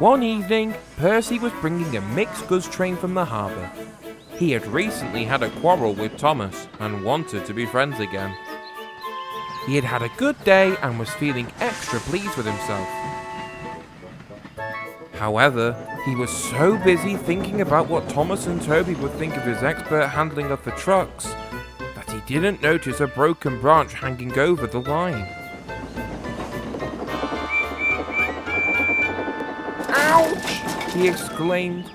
One evening, Percy was bringing a mixed goods train from the harbour. He had recently had a quarrel with Thomas and wanted to be friends again. He had had a good day and was feeling extra pleased with himself. However, he was so busy thinking about what Thomas and Toby would think of his expert handling of the trucks that he didn't notice a broken branch hanging over the line. "Ouch!" he exclaimed.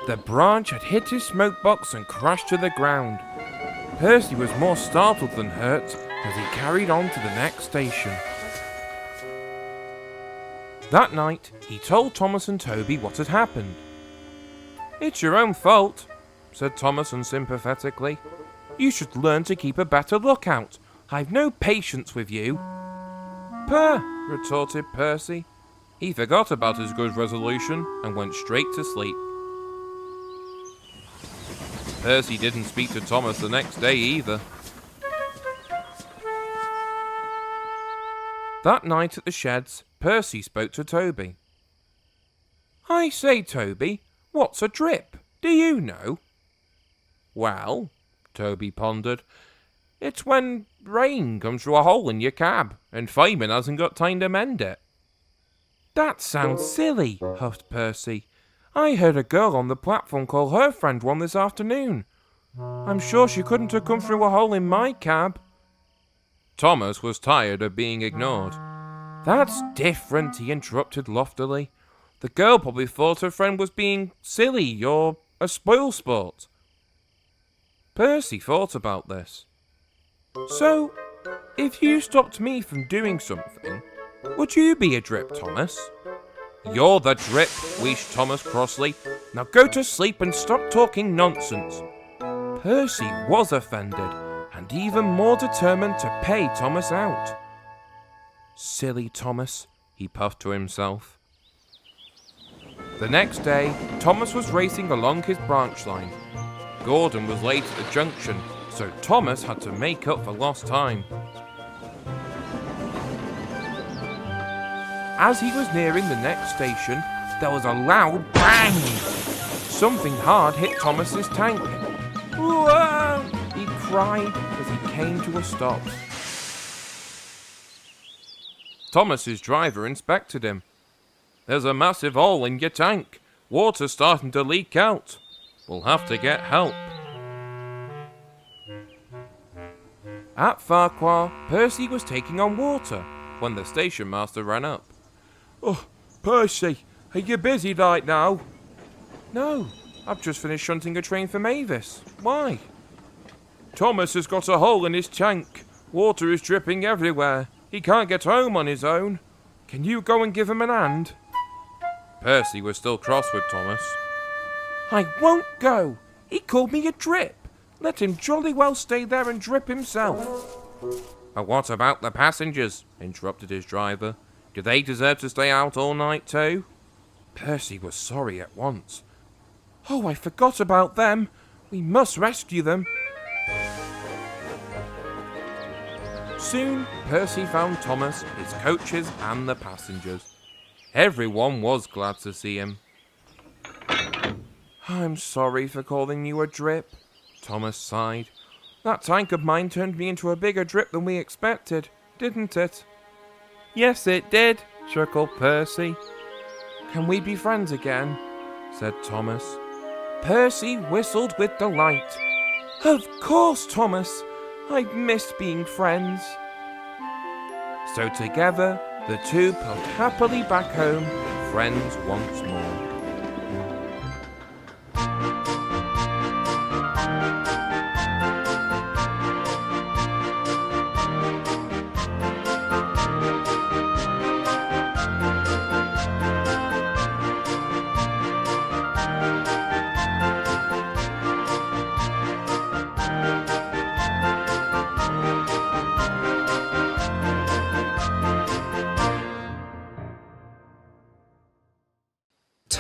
The branch had hit his smoke box and crashed to the ground. Percy was more startled than hurt as he carried on to the next station. That night, he told Thomas and Toby what had happened. "It's your own fault," said Thomas unsympathetically. "You should learn to keep a better lookout. I've no patience with you." "Purr," retorted Percy. He forgot about his good resolution and went straight to sleep. Percy didn't speak to Thomas the next day either. That night at the sheds, Percy spoke to Toby. "I say, Toby, what's a drip? Do you know?" "Well," Toby pondered, "it's when rain comes through a hole in your cab and fireman hasn't got time to mend it." "That sounds silly," huffed Percy. "I heard a girl on the platform call her friend one this afternoon. I'm sure she couldn't have come through a hole in my cab." Thomas was tired of being ignored. "That's different," he interrupted loftily. "The girl probably thought her friend was being silly or a spoilsport." Percy thought about this. "So, if you stopped me from doing something, would you be a drip, Thomas?" "You're the drip," wheezed Thomas crossly. "Now go to sleep and stop talking nonsense." Percy was offended and even more determined to pay Thomas out. "Silly Thomas," he puffed to himself. The next day, Thomas was racing along his branch line. Gordon was late at the junction, so Thomas had to make up for lost time. As he was nearing the next station, there was a loud bang! Something hard hit Thomas's tank. "Whoa!" he cried as he came to a stop. Thomas's driver inspected him. "There's a massive hole in your tank. Water's starting to leak out. We'll have to get help." At Farquhar, Percy was taking on water when the station master ran up. "Oh, Percy, are you busy right now?" "No, I've just finished shunting a train for Mavis. Why?" "Thomas has got a hole in his tank. Water is dripping everywhere. He can't get home on his own. Can you go and give him an hand?" Percy was still cross with Thomas. "I won't go. He called me a drip. Let him jolly well stay there and drip himself." "But what about the passengers?" interrupted his driver. "Do they deserve to stay out all night too?" Percy was sorry at once. "Oh, I forgot about them. We must rescue them." Soon, Percy found Thomas, his coaches, and the passengers. Everyone was glad to see him. "I'm sorry for calling you a drip," Thomas sighed. "That tank of mine turned me into a bigger drip than we expected, didn't it?" "Yes, it did," chuckled Percy. "Can we be friends again?" said Thomas. Percy whistled with delight. "Of course, Thomas. I've missed being friends." So together, the two pulled happily back home, friends once more.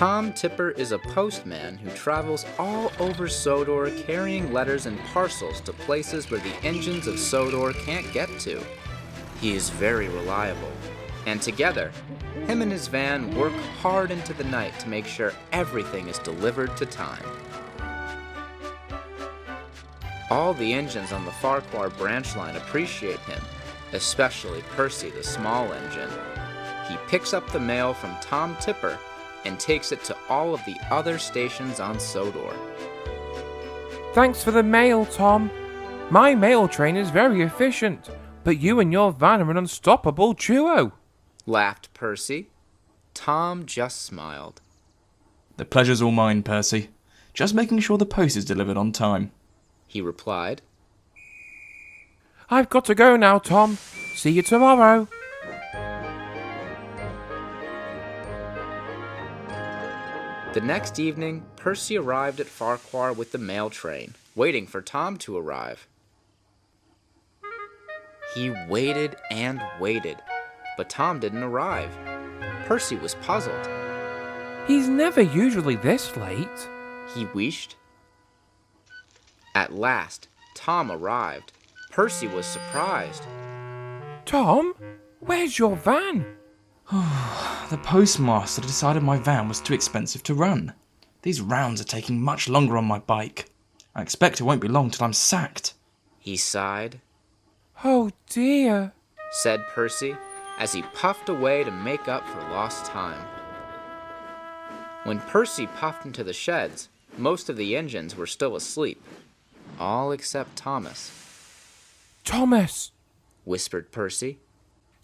Tom Tipper is a postman who travels all over Sodor carrying letters and parcels to places where the engines of Sodor can't get to. He is very reliable. and together, him and his van work hard into the night to make sure everything is delivered to time. All the engines on the Farquhar branch line appreciate him, especially Percy, the small engine. He picks up the mail from Tom Tipper and takes it to all of the other stations on Sodor. Thanks for the mail, Tom. My mail train is very efficient, but you and your van are an unstoppable duo, laughed Percy. Tom just smiled. The pleasure's all mine, Percy. Just making sure the post is delivered on time, he replied. I've got to go now, Tom. See you tomorrow. The next evening, Percy arrived at Farquhar with the mail train, waiting for Tom to arrive. He waited and waited, but Tom didn't arrive. Percy was puzzled. He's never usually this late, he wished. At last, Tom arrived. Percy was surprised. Tom, where's your van? The postmaster decided my van was too expensive to run. These rounds are taking much longer on my bike. I expect it won't be long till I'm sacked. He sighed. Oh dear, said Percy, as he puffed away to make up for lost time. When Percy puffed into the sheds, most of the engines were still asleep, all except Thomas. Thomas, whispered Percy.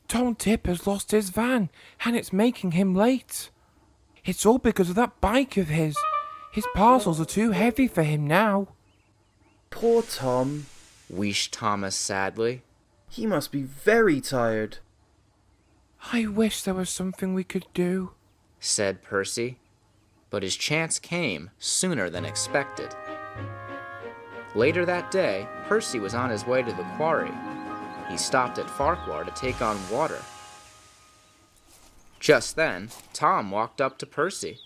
Tom Tip has lost his van, and it's making him late. It's all because of that bike of his. His parcels are too heavy for him now. Poor Tom, wheezed Thomas sadly. He must be very tired. I wish there was something we could do, said Percy, but his chance came sooner than expected. Later that day, Percy was on his way to the quarry. He stopped at Farquhar to take on water. Just then, Tom walked up to Percy.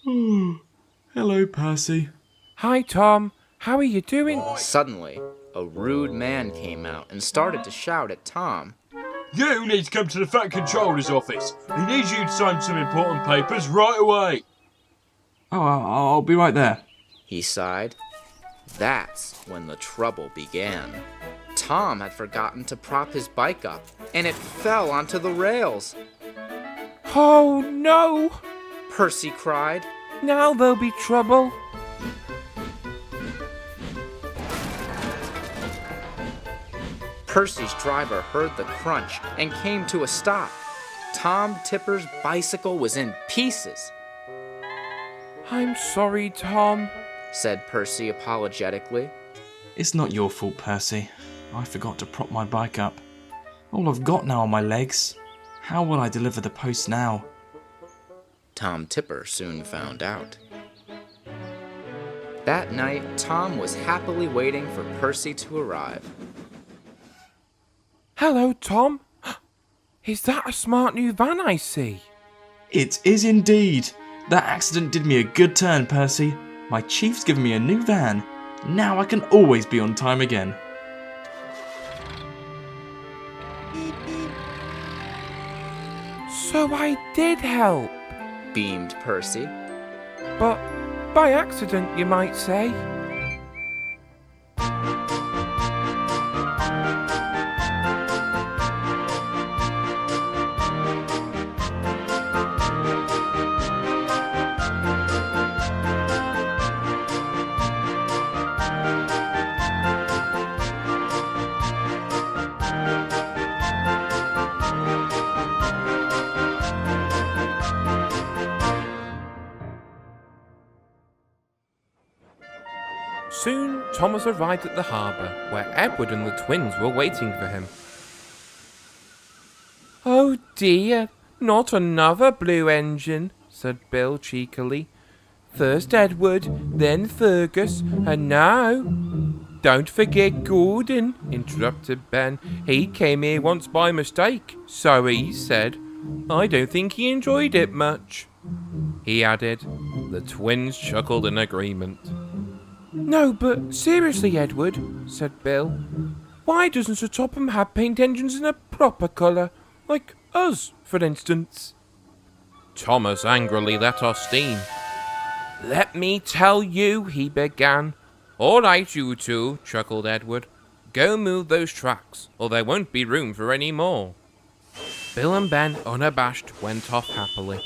Hello, Percy. Hi, Tom. How are you doing? Suddenly, a rude man came out and started to shout at Tom. You need to come to the Fat Controller's office. He needs you to sign some important papers right away. Oh, I'll be right there, he sighed. That's when the trouble began. Tom had forgotten to prop his bike up, and it fell onto the rails. Oh no! Percy cried. Now there'll be trouble. Percy's driver heard the crunch and came to a stop. Tom Tipper's bicycle was in pieces. I'm sorry, Tom, said Percy apologetically. It's not your fault, Percy. I forgot to prop my bike up. All I've got now are my legs. How will I deliver the post now? Tom Tipper soon found out. That night, Tom was happily waiting for Percy to arrive. Hello, Tom. Is that a smart new van I see? It is indeed. That accident did me a good turn, Percy. My chief's given me a new van. Now I can always be on time again. So I did help, beamed Percy. But by accident, you might say. Soon, Thomas arrived at the harbour, where Edward and the twins were waiting for him. Oh dear, not another blue engine, said Bill cheekily. First Edward, then Fergus, and now... Don't forget Gordon, interrupted Ben. He came here once by mistake, so he said. I don't think he enjoyed it much. He added. The twins chuckled in agreement. No, but seriously, Edward, said Bill. Why doesn't Sir Topham have paint engines in a proper colour, like Us, for instance. Thomas angrily let off steam. Let me tell you, he began. All right, you two, chuckled Edward. Go move those tracks, or there won't be room for any more. Bill and Ben, unabashed, went off happily.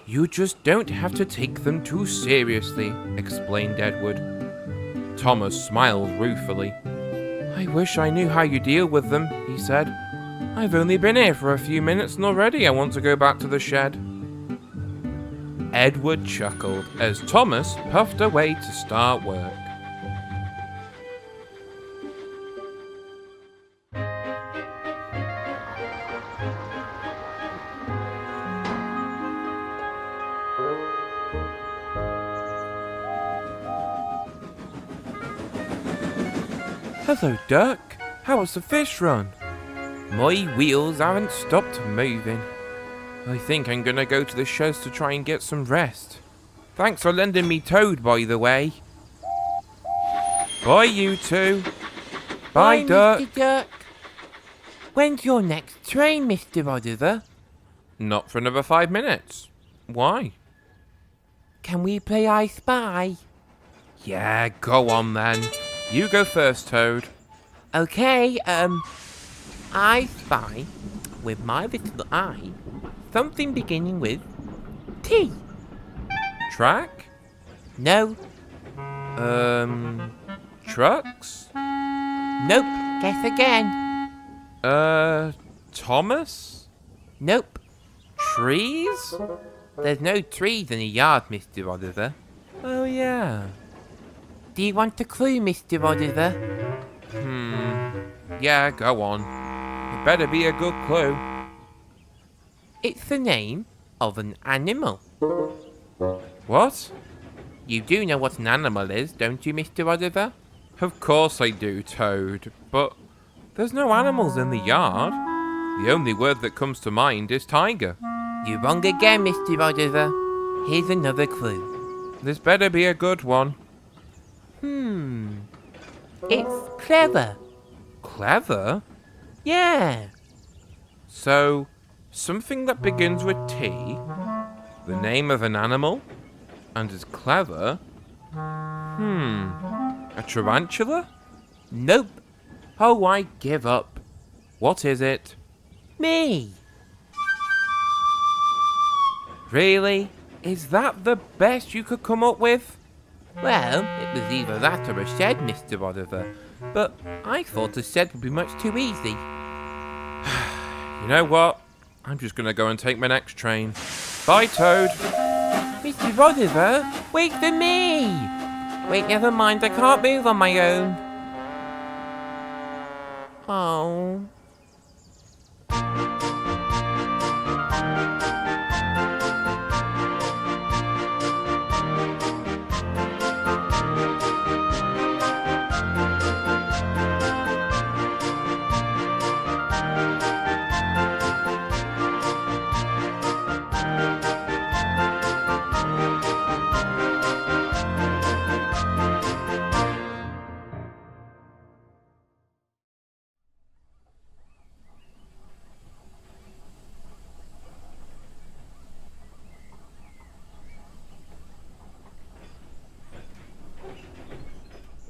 You just don't have to take them too seriously, explained Edward. Thomas smiled ruefully. I wish I knew how you deal with them, he said. I've only been here for a few minutes and already I want to go back to the shed. Edward chuckled as Thomas puffed away to start work. Hello, Duck. How was the fish run? My wheels haven't stopped moving. I think I'm gonna go to the sheds to try and get some rest. Thanks for lending me Toad, by the way. Bye, you two. Bye, Duck. Mr. Duck. When's your next train, Mr. Oliver? Not for another 5 minutes. Why? Can we play I Spy? Yeah, go on then. You go first, Toad. Okay, I spy, with my little eye, something beginning with T. Track? No. Trucks? Nope. Guess again. Thomas? Nope. Trees? There's no trees in the yard, Mr. Oliver. Oh, yeah. Do you want a clue, Mr. Oliver? Yeah, go on. It better be a good clue. It's the name of an animal. What? You do know what an animal is, don't you, Mr. Oliver? Of course I do, Toad, but there's no animals in the yard. The only word that comes to mind is tiger. You're wrong again, Mr. Oliver. Here's another clue. This better be a good one. It's clever. Clever? Yeah. So, something that begins with T, the name of an animal, and is clever? A tarantula? Nope. Oh, I give up. What is it? Me. Really? Is that the best you could come up with? Well, it was either that or a shed, Mr. Oliver. But I thought a shed would be much too easy. You know what? I'm just gonna go and take my next train. Bye, Toad. Mr. Oliver, wait for me! Wait, never mind, I can't move on my own. Oh.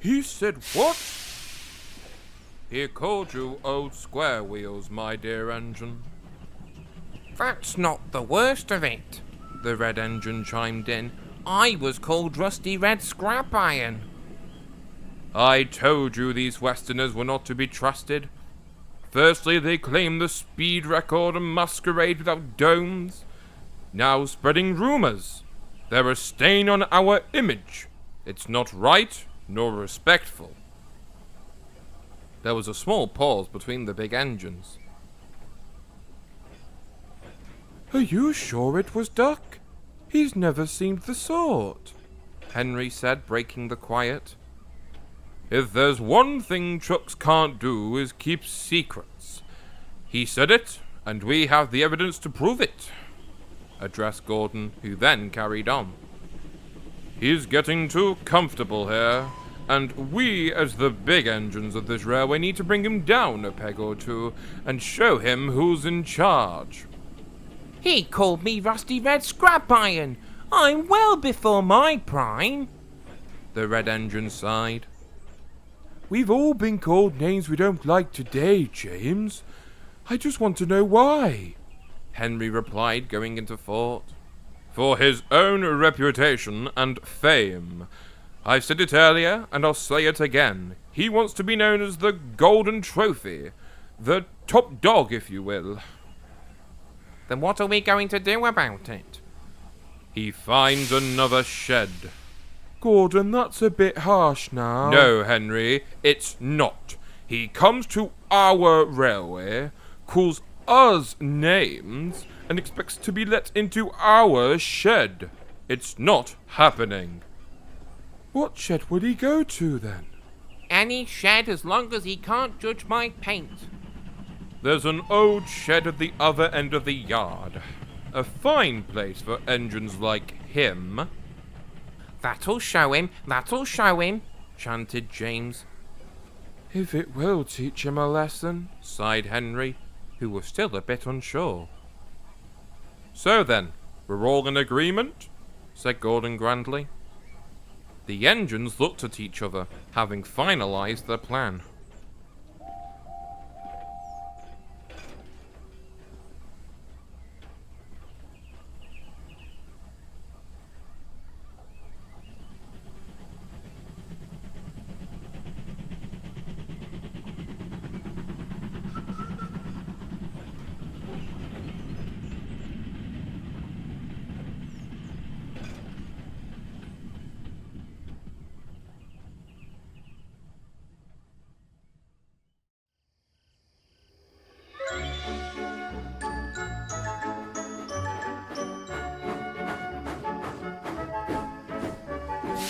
He said what? He called you old square wheels, my dear engine. That's not the worst of it, the red engine chimed in. I was called rusty red scrap iron. I told you these Westerners were not to be trusted. Firstly, they claim the speed record and masquerade without domes. Now spreading rumours. They're a stain on our image. It's not right nor respectful. There was a small pause between the big engines. Are you sure it was Duck? He's never seemed the sort, Henry said, breaking the quiet. If there's one thing trucks can't do is keep secrets. He said it, and we have the evidence to prove it, addressed Gordon, who then carried on. He's getting too comfortable here. And we, as the big engines of this railway, need to bring him down a peg or two and show him who's in charge. He called me rusty red scrap iron. I'm well before my prime. The red engine sighed. We've all been called names we don't like today, James. I just want to know why, Henry replied, going into thought. For his own reputation and fame. I said it earlier, and I'll say it again. He wants to be known as the Golden Trophy. The top dog, if you will. Then what are we going to do about it? He finds another shed. Gordon, that's a bit harsh now. No, Henry, it's not. He comes to our railway, calls us names, and expects to be let into our shed. It's not happening. What shed would he go to, then? Any shed as long as he can't judge my paint. There's an old shed at the other end of the yard. A fine place for engines like him. That'll show him, chanted James. If it will teach him a lesson, sighed Henry, who was still a bit unsure. So then, we're all in agreement? Said Gordon grandly. The engines looked at each other, having finalized their plan.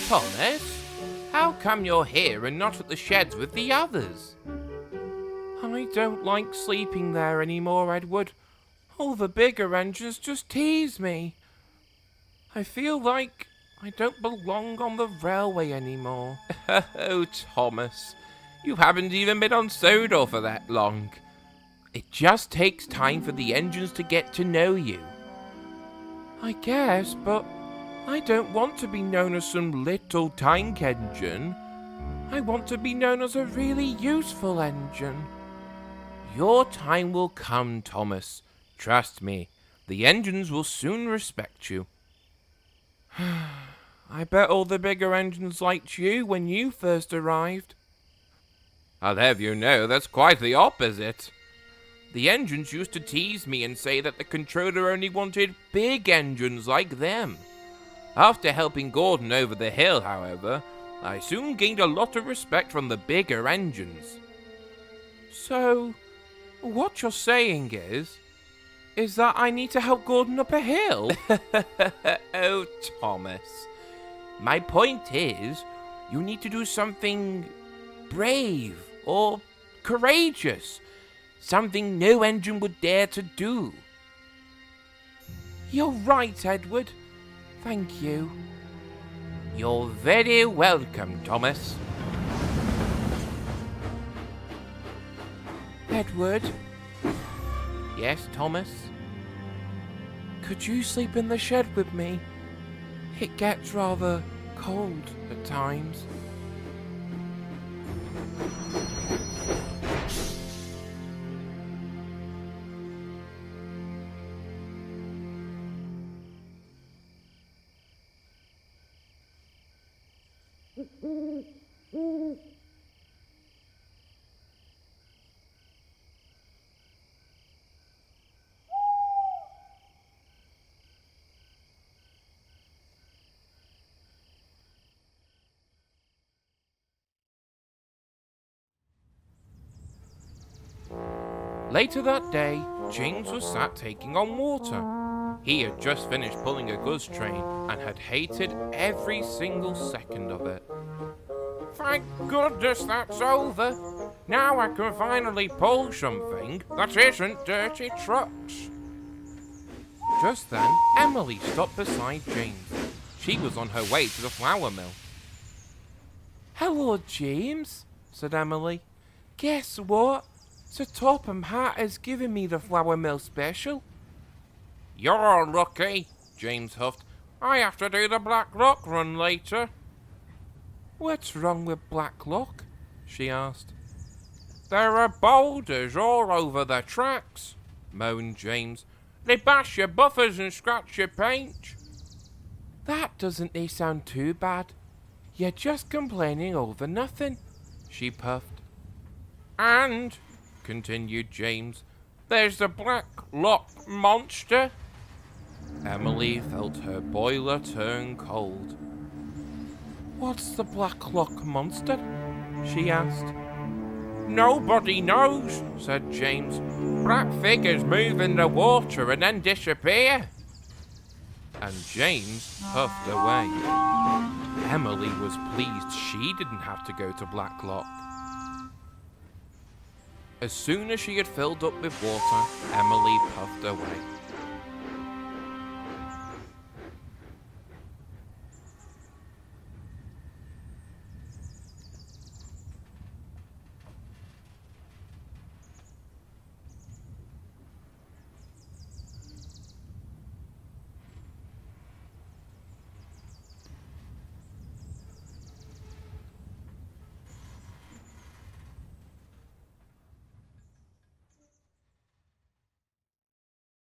Thomas, how come you're here and not at the sheds with the others? I don't like sleeping there anymore, Edward. All the bigger engines just tease me. I feel like I don't belong on the railway anymore. Oh, Thomas, you haven't even been on Sodor for that long. It just takes time for the engines to get to know you. I guess, but I don't want to be known as some little tank engine. I want to be known as a really useful engine. Your time will come, Thomas. Trust me, the engines will soon respect you. I bet all the bigger engines liked you when you first arrived. I'll have you know that's quite the opposite. The engines used to tease me and say that the controller only wanted big engines like them. After helping Gordon over the hill, however, I soon gained a lot of respect from the bigger engines. So, what you're saying is that I need to help Gordon up a hill? Oh, Thomas. My point is, you need to do something brave or courageous. Something no engine would dare to do. You're right, Edward. Thank you. You're very welcome, Thomas. Edward? Yes, Thomas? Could you sleep in the shed with me? It gets rather cold at times. Later that day, James was sat taking on water. He had just finished pulling a goods train and had hated every single second of it. Thank goodness that's over. Now I can finally pull something that isn't dirty trucks. Just then, Emily stopped beside James. She was on her way to the flour mill. Hello, James, said Emily. Guess what? Sir Topham Hatt has given me the flour mill special. You're lucky, James huffed. I have to do the Blacklock run later. What's wrong with Blacklock? She asked. There are boulders all over the tracks, moaned James. They bash your buffers and scratch your paint. That doesn't sound too bad. You're just complaining over nothing, she puffed. And, continued James, there's the Blacklock Monster. Emily felt her boiler turn cold. What's the Blacklock Monster? She asked. Nobody knows, said James. Black figures move in the water and then disappear. And James puffed away. Emily was pleased she didn't have to go to Blacklock. As soon as she had filled up with water, Emily puffed away.